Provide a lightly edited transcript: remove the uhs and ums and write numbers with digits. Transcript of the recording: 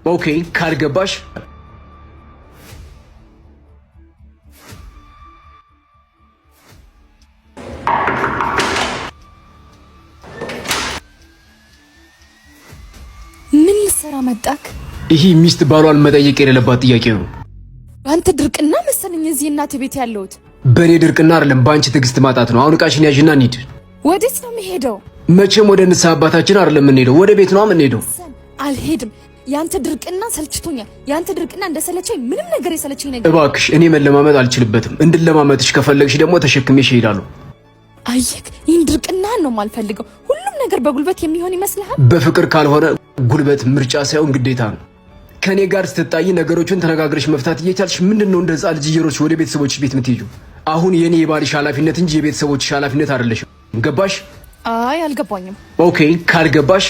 ኦኬ ካልገባሽ ምን ልሰራ መጣክ? ይሄ ሚስት ባሏን መጠየቅ የሌለባት ጥያቄ ነው። አንተ ድርቅና መሰለኝ እዚህ እናት ቤት ያለሁት። በኔ ድርቅና አይደለም በአንቺ ትዕግስት ማጣት ነው። አሁን ዕቃሽን ያዥና እንሂድ። ወዴት ነው የምሄደው? መቼም ወደ ንስሐ አባታችን አይደለም የምንሄደው፣ ወደ ቤት ነው የምንሄደው። አልሄድም። ያንተ ድርቅና ሰልችቶኛል። ያንተ ድርቅና እንደሰለቸኝ ምንም ነገር የሰለቸኝ ነገር። እባክሽ እኔ መለማመጥ አልችልበትም። እንድለማመጥሽ ከፈለግሽ ደግሞ ተሸክሜሽ እሄዳለሁ። አየክ፣ ይህን ድርቅናህን ነው የማልፈልገው። ሁሉም ነገር በጉልበት የሚሆን ይመስልሃል? በፍቅር ካልሆነ ጉልበት ምርጫ ሳይሆን ግዴታ ነው። ከኔ ጋር ስትጣይ ነገሮችን ተነጋግረሽ መፍታት እየቻልሽ ምንድነው እንደ ሕፃን ልጅ እየሮጥሽ ወደ ቤተሰቦችሽ ቤት የምትሄጂው? አሁን የኔ የባልሽ ኃላፊነት እንጂ የቤተሰቦችሽ ኃላፊነት አይደለሽም። ገባሽ? አይ አልገባኝም። ኦኬ ካልገባሽ